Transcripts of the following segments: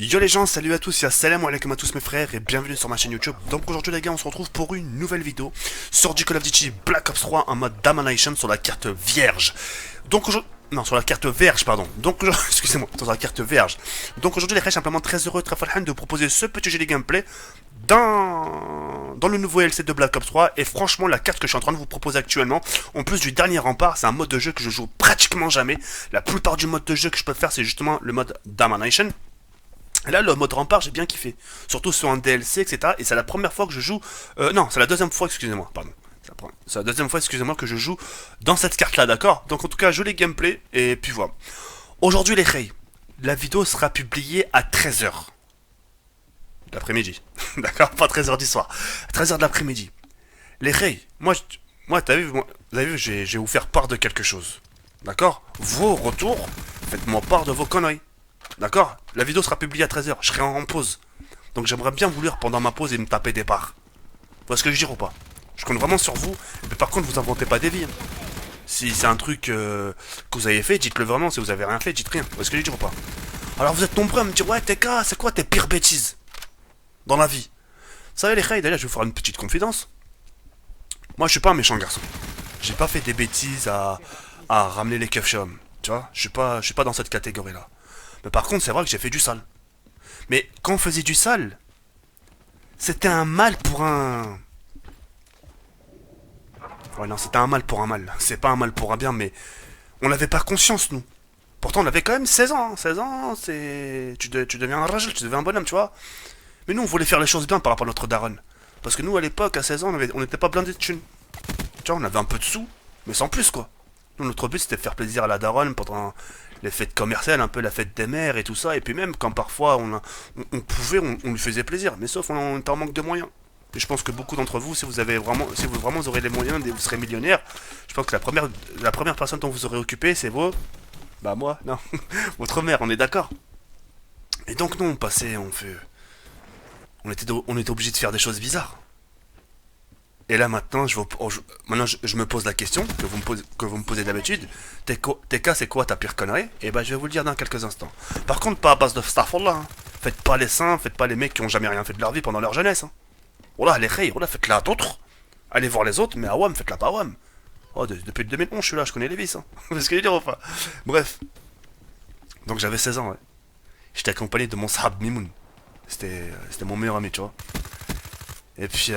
Yo les gens, salut à tous, salam alaikum à tous mes frères et bienvenue sur ma chaîne YouTube. Donc aujourd'hui les gars, on se retrouve pour une nouvelle vidéo sur du Call of Duty Black Ops 3 en mode Domination sur la carte vierge. Donc aujourd'hui... Non, sur la carte vierge, pardon. Donc aujourd'hui... Excusez-moi, sur la carte vierge. Donc aujourd'hui les frères, je suis simplement très heureux, très farhan de vous proposer ce petit jeu de gameplay dans le nouveau LC de Black Ops 3. Et franchement, la carte que je suis en train de vous proposer actuellement, en plus du dernier rempart, c'est un mode de jeu que je joue pratiquement jamais. La plupart du mode de jeu que je peux faire, c'est justement le mode Domination. Et là, le mode rempart, j'ai bien kiffé. Surtout sur un DLC, etc. Et c'est la première fois que je joue... non, c'est la deuxième fois, excusez-moi, pardon. C'est la deuxième fois, excusez-moi, que je joue dans cette carte-là, d'accord? Donc en tout cas, je les gameplay, et puis voilà. Aujourd'hui, les Rey, la vidéo sera publiée à 13h. L'après-midi. D'accord? Pas 13h du soir. 13h de l'après-midi. Les Rey, moi t'as vu, vous avez vu, je vais vous faire part de quelque chose. D'accord? Vos retours, faites-moi part de vos conneries. D'accord? La vidéo sera publiée à 13h, je serai en pause. Donc j'aimerais bien vous lire pendant ma pause et me taper des barres. Vous voyez ce que je veux dire ou pas? Je compte vraiment sur vous, mais par contre vous inventez pas des vies. Hein. Si c'est un truc que vous avez fait, dites-le vraiment. Si vous avez rien fait, dites rien. Vous voyez ce que je veux dire ou pas? Alors vous êtes nombreux à me dire, ouais TK, c'est quoi tes pires bêtises dans la vie? Vous savez les Khaïd, là je vais vous faire une petite confidence. Moi je suis pas un méchant garçon. J'ai pas fait des bêtises à ramener les keufs chez homme. Tu vois, je suis pas dans cette catégorie là. Mais par contre, c'est vrai que j'ai fait du sale. Mais quand on faisait du sale, c'était un mal pour un... Ouais, non, c'était un mal pour un mal. C'est pas un mal pour un bien, mais on n'avait pas conscience, nous. Pourtant, on avait quand même 16 ans. Hein. 16 ans, c'est... Tu deviens un ragel, tu deviens un bonhomme, tu vois. Mais nous, on voulait faire les choses bien par rapport à notre daronne. Parce que nous, à l'époque, à 16 ans, on n'était pas blindés de thunes. Tu vois, on avait un peu de sous, mais sans plus, quoi. Nous, notre but, c'était de faire plaisir à la daronne pendant les fêtes commerciales, un peu la fête des mères et tout ça. Et puis même, quand parfois on pouvait, on lui faisait plaisir. Mais sauf, on était en manque de moyens. Et je pense que beaucoup d'entre vous, si vous vraiment aurez les moyens, vous serez millionnaire, je pense que la première personne dont vous aurez occupé, c'est vos... Bah moi, non. Votre mère, on est d'accord. Et donc, nous, on passait, on était obligé de faire des choses bizarres. Et là maintenant, je me pose la question que vous me posez d'habitude. TK, c'est quoi ta pire connerie? Et ben je vais vous le dire dans quelques instants. Par contre, pas à base de starfall là. Hein. Faites pas les saints, faites pas les mecs qui ont jamais rien fait de leur vie pendant leur jeunesse. Hein. Voilà, les rayes, voilà, faites-la à d'autres. Allez voir les autres, mais à WAM, faites-la pas à WAM. Oh, depuis le 2011, je suis là, je connais les vices. Hein. C'est ce que je veux dire, enfin. Bref. Donc j'avais 16 ans, ouais. J'étais accompagné de mon sahab Mimoun. C'était mon meilleur ami, tu vois. Et puis,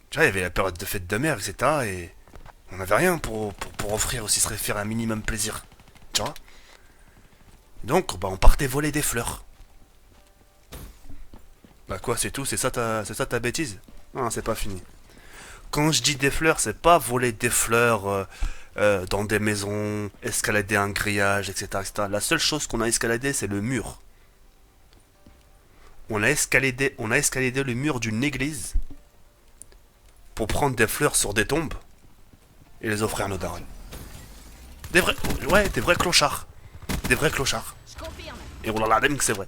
tu vois, il y avait la période de fête de mer, etc. Et on n'avait rien pour offrir aussi se faire un minimum plaisir. Tu vois. Donc, bah, on partait voler des fleurs. Bah quoi, c'est tout? C'est ça ta bêtise? Non, c'est pas fini. Quand je dis des fleurs, c'est pas voler des fleurs dans des maisons, escalader un grillage, etc., etc. La seule chose qu'on a escaladé, c'est le mur. On a escaladé le mur d'une église pour prendre des fleurs sur des tombes et les offrir à nos darons. Des vrais, ouais, des vrais clochards. Des vrais clochards. Et on l'a que c'est vrai.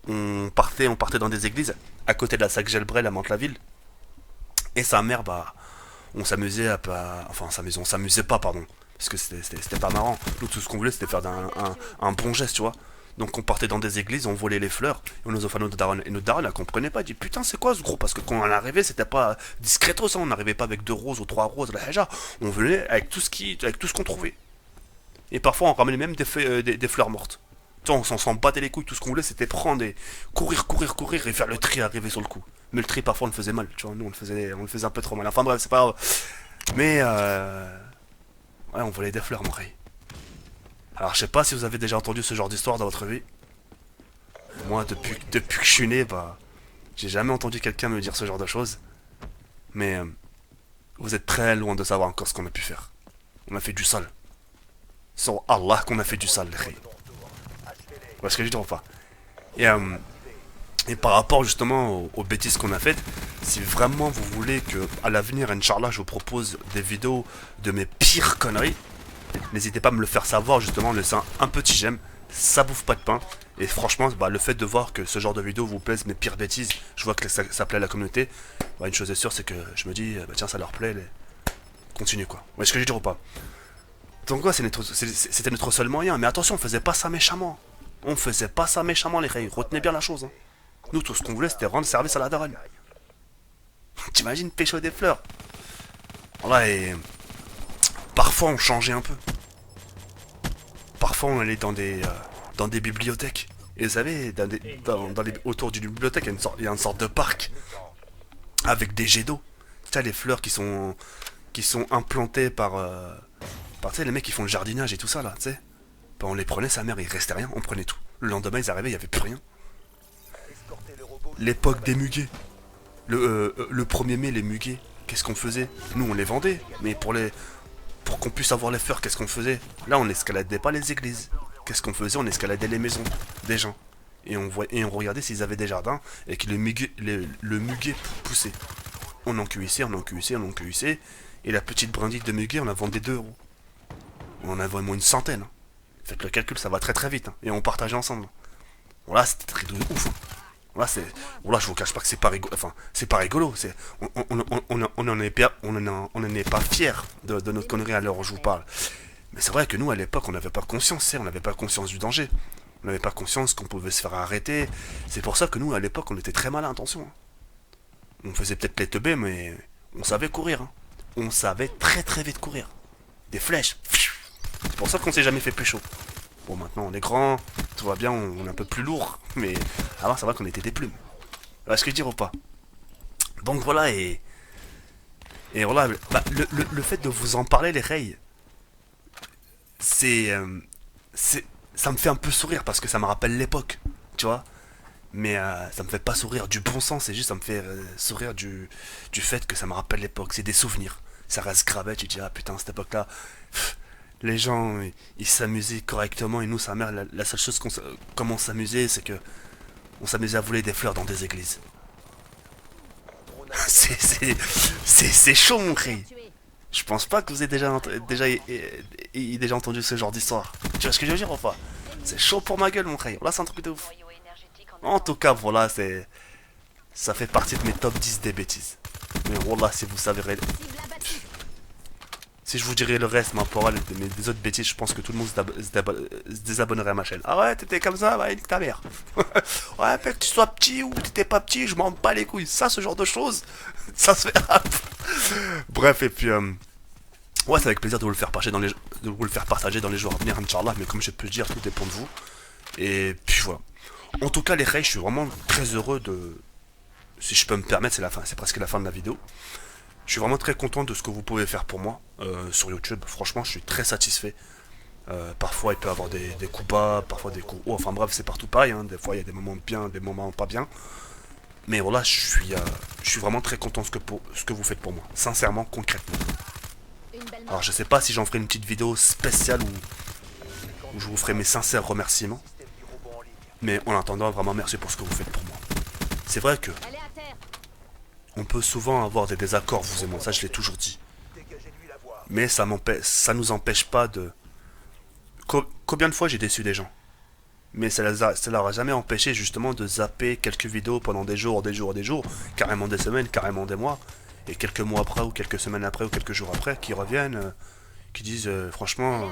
On partait dans des églises à côté de la Sac Gelbrel à Mantes-la-Ville. Et sa mère, bah, on s'amusait à pas, enfin, on s'amusait pas, pardon, parce que c'était pas marrant. Nous, tout ce qu'on voulait, c'était faire un bon geste, tu vois. Donc on partait dans des églises, on volait les fleurs, et on nous offrait notre daronne. Et notre daronne, elle comprenait pas, elle dit putain, c'est quoi ce gros? Parce que quand on arrivait, c'était pas discretos, ça, on n'arrivait pas avec 2 roses ou 3 roses, la haja. On venait avec tout ce qu'on trouvait. Et parfois, on ramenait même des fleurs mortes. Tu vois, on s'en battait les couilles, tout ce qu'on voulait, c'était prendre et courir et faire le tri arriver sur le coup. Mais le tri, parfois, on le faisait mal, tu vois, nous, on le faisait un peu trop mal. Enfin bref, c'est pas grave. Mais, ouais, on volait des fleurs, mon rey. Alors, je sais pas si vous avez déjà entendu ce genre d'histoire dans votre vie. Moi, depuis que je suis né, bah, j'ai jamais entendu quelqu'un me dire ce genre de choses. Mais, vous êtes très loin de savoir encore ce qu'on a pu faire. On a fait du sale. Sur Allah qu'on a fait du sale, les rey. Vous voyez ce que je dis ou pas? Et par rapport justement aux bêtises qu'on a faites, si vraiment vous voulez que à l'avenir, Inch'Allah, je vous propose des vidéos de mes pires conneries, n'hésitez pas à me le faire savoir justement en laissant un petit j'aime, ça bouffe pas de pain. Et franchement, bah, le fait de voir que ce genre de vidéo vous plaise, mes pires bêtises, je vois que ça plaît à la communauté, bah, une chose est sûre, c'est que je me dis, bah, tiens, ça leur plaît, continue quoi. Vous voyez ce que je veux dire ou pas? Donc ouais, c'était notre seul moyen, mais attention, on faisait pas ça méchamment. On faisait pas ça méchamment les reilles, retenez bien la chose. Hein. Nous tout ce qu'on voulait c'était rendre service à la daronne. T'imagines pécho des fleurs. Voilà et... Parfois on changeait un peu. Parfois on allait dans des bibliothèques. Et vous savez, autour d'une bibliothèque, il y a une sorte de parc. Avec des jets d'eau. Tu sais, les fleurs qui sont implantées par tu sais, les mecs qui font le jardinage et tout ça là, tu sais. Ben, on les prenait, sa mère, il restait rien, on prenait tout. Le lendemain, ils arrivaient, il n'y avait plus rien. L'époque des muguets. Le 1er mai, les muguets, qu'est-ce qu'on faisait? Nous, on les vendait, mais pour qu'on puisse avoir les fleurs, qu'est-ce qu'on faisait? Là, on n'escaladait pas les églises. Qu'est-ce qu'on faisait? On escaladait les maisons des gens. Et on regardait s'ils avaient des jardins et que le muguet poussait. On en cueillissait, on en cueillissait, on en cueillissait. Et la petite brindille de muguet, on la vendait 2 euros. On en avait au moins une centaine. Hein. Faites le calcul, ça va très très vite. Hein. Et on partageait ensemble. Bon là, c'était très de ouf. Hein. Là, je vous cache pas que c'est pas rigolo. Enfin, c'est pas rigolo. On n'en est pas fiers de notre connerie à l'heure où je vous parle. Mais c'est vrai que nous, à l'époque, on n'avait pas conscience. On n'avait pas conscience du danger. On n'avait pas conscience qu'on pouvait se faire arrêter. C'est pour ça que nous, à l'époque, on était très mal à intention. Hein. On faisait peut-être les teubés, mais on savait courir. Hein. On savait très très vite courir. Des flèches. C'est pour ça qu'on s'est jamais fait pécho. Bon, maintenant on est grand, tout va bien, on est un peu plus lourd, mais avant ça va qu'on était des plumes. Vous voyez ce que je veux dire ou pas? Donc voilà, et voilà, bah, le fait de vous en parler, les reilles, ça me fait un peu sourire parce que ça me rappelle l'époque, tu vois. Mais ça me fait pas sourire du bon sens, c'est juste ça me fait sourire du fait que ça me rappelle l'époque, c'est des souvenirs. Ça reste gravé, tu te dis, ah putain, cette époque-là, les gens, ils s'amusaient correctement, et nous, sa mère, la seule chose comment on s'amusait, c'est que on s'amusait à voler des fleurs dans des églises. C'est chaud, mon cri. Je pense pas que vous avez déjà entendu ce genre d'histoire. Tu vois ce que je veux dire ou pas? C'est chaud pour ma gueule, mon cri. Là, c'est un truc de ouf. En tout cas, voilà, ça fait partie de mes top 10 des bêtises. Mais voilà, si vous savez... Si je vous dirais le reste, des autres bêtises, je pense que tout le monde se désabonnerait à ma chaîne. Ah ouais, t'étais comme ça, ouais, nique ta mère. Ouais, fait que tu sois petit ou t'étais pas petit, je m'en bats les couilles. Ça, ce genre de choses, ça se fait. Bref, et puis... ouais, c'est avec plaisir de vous le faire partager dans les jours à venir, Inch'Allah, mais comme je peux le dire, tout dépend de vous. Et puis voilà. En tout cas, les reilles, je suis vraiment très heureux de... Si je peux me permettre, c'est presque la fin de la vidéo. Je suis vraiment très content de ce que vous pouvez faire pour moi sur YouTube. Franchement, je suis très satisfait. Parfois, il peut y avoir des coups bas, parfois des coups hauts. Enfin bref, c'est partout pareil. Hein. Des fois, il y a des moments bien, des moments pas bien. Mais voilà, je suis vraiment très content de ce que vous faites pour moi. Sincèrement, concrètement. Alors, je sais pas si j'en ferai une petite vidéo spéciale où je vous ferai mes sincères remerciements. Mais en attendant, vraiment merci pour ce que vous faites pour moi. C'est vrai que... on peut souvent avoir des désaccords, vous et moi, ça je l'ai toujours dit. Mais ça nous empêche pas de... Combien de fois j'ai déçu des gens? Mais ça leur a jamais empêché justement de zapper quelques vidéos pendant des jours, carrément des semaines, carrément des mois, et quelques mois après, ou quelques semaines après, ou quelques jours après, qui reviennent, qui disent franchement,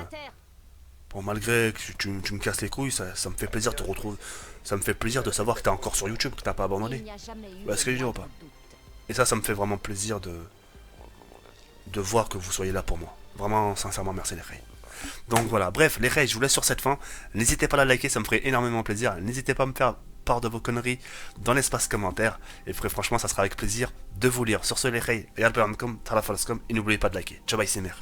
bon, malgré que tu me casses les couilles, ça me fait plaisir de te retrouver. Ça me fait plaisir de savoir que t'es encore sur YouTube, que t'as pas abandonné. Est-ce que je dis ou pas? Et ça me fait vraiment plaisir de voir que vous soyez là pour moi. Vraiment, sincèrement, merci les reilles. Donc voilà, bref, les reilles, je vous laisse sur cette fin. N'hésitez pas à la liker, ça me ferait énormément plaisir. N'hésitez pas à me faire part de vos conneries dans l'espace commentaire. Et franchement, ça sera avec plaisir de vous lire. Sur ce, les reilles, et n'oubliez pas de liker. Ciao, bye, c'est mère.